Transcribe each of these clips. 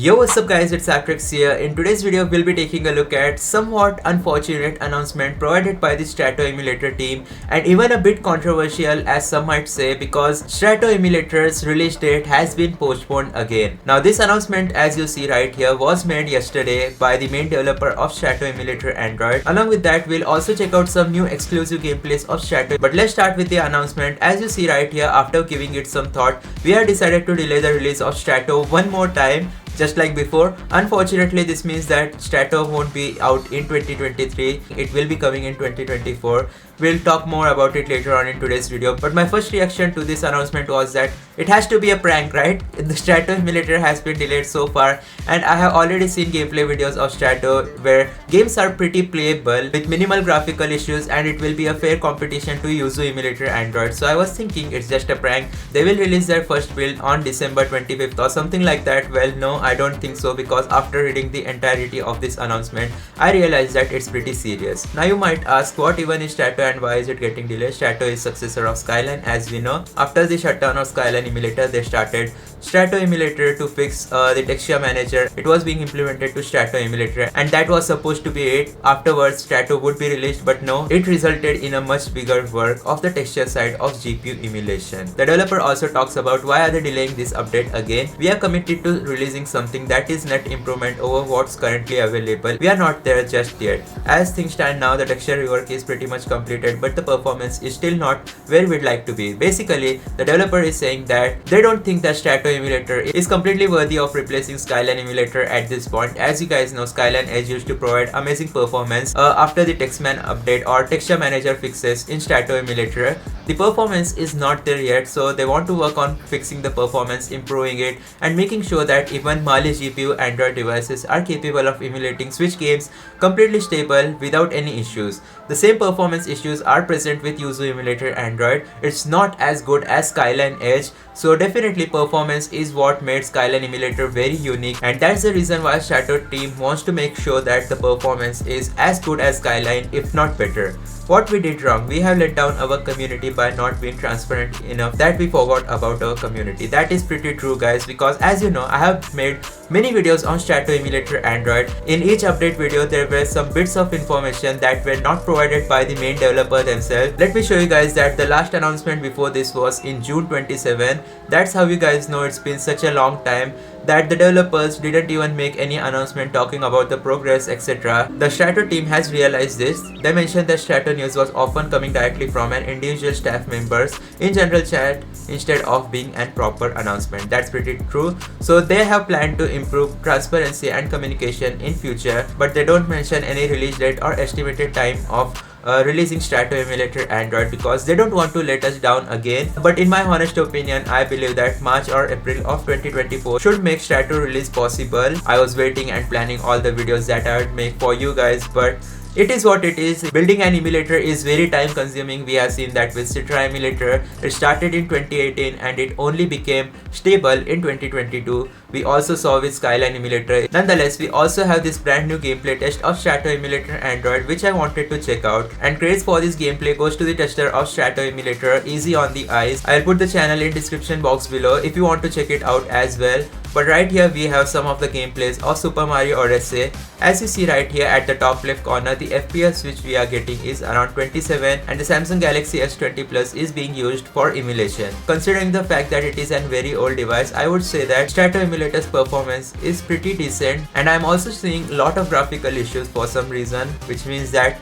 Yo, what's up guys, it's Actrix here. In today's video, we'll be taking a look at somewhat unfortunate announcement provided by the Strato Emulator team, and even a bit controversial as some might say, because Strato Emulator's release date has been postponed again. Now this announcement, as you see right here, was made yesterday by the main developer of Strato Emulator Android. Along with that, we'll also check out some new exclusive gameplays of Strato. But let's start with the announcement. As you see right here, after giving it some thought, we have decided to delay the release of Strato one more time. Just like before, unfortunately this means that Strato won't be out in 2023, it will be coming in 2024. We'll talk more about it later on in today's video, but my first reaction to this announcement was that it has to be a prank, right? The Strato Emulator has been delayed so far, and I have already seen gameplay videos of Strato where games are pretty playable with minimal graphical issues, and it will be a fair competition to Yuzu Emulator Android. So I was thinking it's just a prank. They will release their first build on December 25th or something like that. Well, no, I don't think so, because after reading the entirety of this announcement, I realized that it's pretty serious. Now you might ask, what even is Strato and why is it getting delayed? Strato is successor of Skyline, as we know. After the shutdown of Skyline Emulator, they started Strato Emulator to fix the texture manager. It was being implemented to Strato Emulator, and that was supposed to be it. Afterwards, Strato would be released, but no, it resulted in a much bigger work of the texture side of GPU emulation. The developer also talks about why are they delaying this update again. We are committed to releasing something that is net improvement over what's currently available. We are not there just yet. As things stand now, the texture rework is pretty much completed, but the performance is still not where we'd like to be. Basically, the developer is saying that they don't think that Strato Emulator is completely worthy of replacing Skyline Emulator at this point. As you guys know, Skyline Edge used to provide amazing performance after the Texman update or texture manager fixes in Strato Emulator. The performance is not there yet, so they want to work on fixing the performance, improving it, and making sure that even Mali GPU Android devices are capable of emulating Switch games completely stable without any issues. The same performance issues are present with Yuzu Emulator Android. It's not as good as Skyline Edge, so definitely performance is what made Skyline Emulator very unique, and that's the reason why Strato team wants to make sure that the performance is as good as Skyline, if not better. What we did wrong, we have let down our community by not being transparent enough that we forgot about our community. That is pretty true guys, because as you know, I have made many videos on Strato Emulator Android. In each update video, there were some bits of information that were not provided by the main developer themselves. Let me show you guys that the last announcement before this was in June 27. That's how you guys know it's been such a long time that the developers didn't even make any announcement talking about the progress, etc. The Strato team has realized this. They mentioned that Strato news was often coming directly from an individual staff members in general chat instead of being a proper announcement. That's pretty true. So they have planned to improve transparency and communication in future, but they don't mention any release date or estimated time of releasing Strato Emulator Android, because they don't want to let us down again. But in my honest opinion, I believe that March or April of 2024 should make Strato release possible. I was waiting and planning all the videos that I would make for you guys, but it is what it is. Building an emulator is very time consuming. We have seen that with Citra Emulator. It started in 2018 and it only became stable in 2022. We also saw with Skyline Emulator. Nonetheless, we also have this brand new gameplay test of Strato Emulator Android, which I wanted to check out. And credits for this gameplay goes to the tester of Strato Emulator, Easy on the Eyes. I'll put the channel in description box below if you want to check it out as well. But right here we have some of the gameplays of Super Mario Odyssey. As you see right here at the top left corner, the FPS which we are getting is around 27, and the Samsung Galaxy S20 Plus is being used for emulation. Considering the fact that it is a very old device, I would say that Strato Emulator's performance is pretty decent, and I'm also seeing a lot of graphical issues for some reason, which means that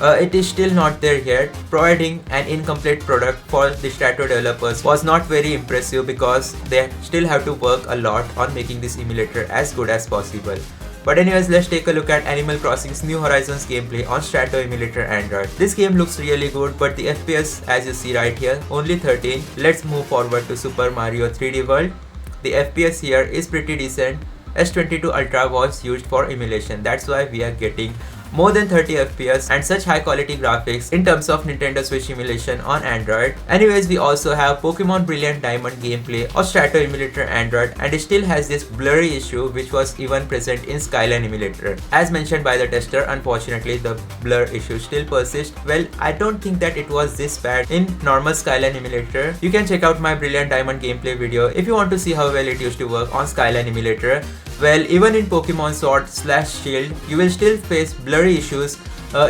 it is still not there yet. Providing an incomplete product for the Strato developers was not very impressive, because they still have to work a lot on making this emulator as good as possible. But anyways, let's take a look at Animal Crossing's New Horizons gameplay on Strato Emulator Android. This game looks really good, but the FPS, as you see right here, only 13. Let's move forward to Super Mario 3D World. The FPS here is pretty decent. S22 Ultra was used for emulation. That's why we are getting more than 30 FPS and such high quality graphics in terms of Nintendo Switch emulation on Android. Anyways, we also have Pokemon Brilliant Diamond gameplay of Strato Emulator Android, and it still has this blurry issue which was even present in Skyline Emulator. As mentioned by the tester, unfortunately the blur issue still persists. Well, I don't think that it was this bad in normal Skyline Emulator. You can check out my Brilliant Diamond gameplay video if you want to see how well it used to work on Skyline Emulator. Well, even in Pokemon Sword / Shield, you will still face blurry issues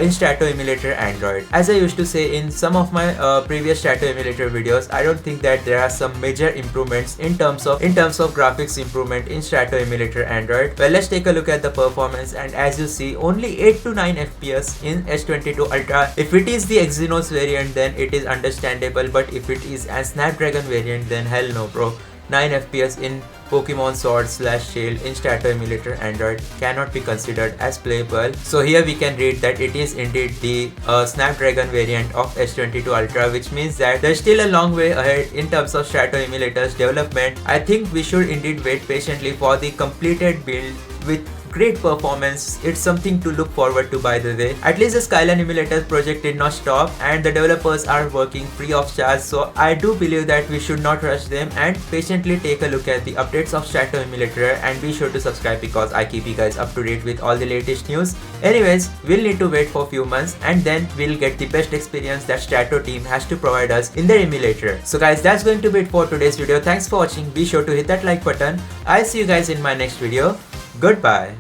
in Strato Emulator Android. As I used to say in some of my previous Strato Emulator videos, I don't think that there are some major improvements in terms of graphics improvement in Strato Emulator Android. Well, let's take a look at the performance, and as you see, only 8 to 9 FPS in S22 Ultra. If it is the Exynos variant, then it is understandable, but if it is a Snapdragon variant, then hell no, bro. 9 FPS in Pokemon Sword / Shield in Strato Emulator Android cannot be considered as playable. So here we can read that it is indeed the Snapdragon variant of S22 Ultra, which means that there's still a long way ahead in terms of Strato Emulator's development. I think we should indeed wait patiently for the completed build with great performance. It's something to look forward to, by the way. At least the Skyline Emulator project did not stop, and the developers are working free of charge, so I do believe that we should not rush them and patiently take a look at the updates of Strato Emulator, and be sure to subscribe because I keep you guys up to date with all the latest news. Anyways, we'll need to wait for a few months and then we'll get the best experience that Strato team has to provide us in their emulator. So guys, that's going to be it for today's video. Thanks for watching. Be sure to hit that like button. I'll see you guys in my next video. Goodbye.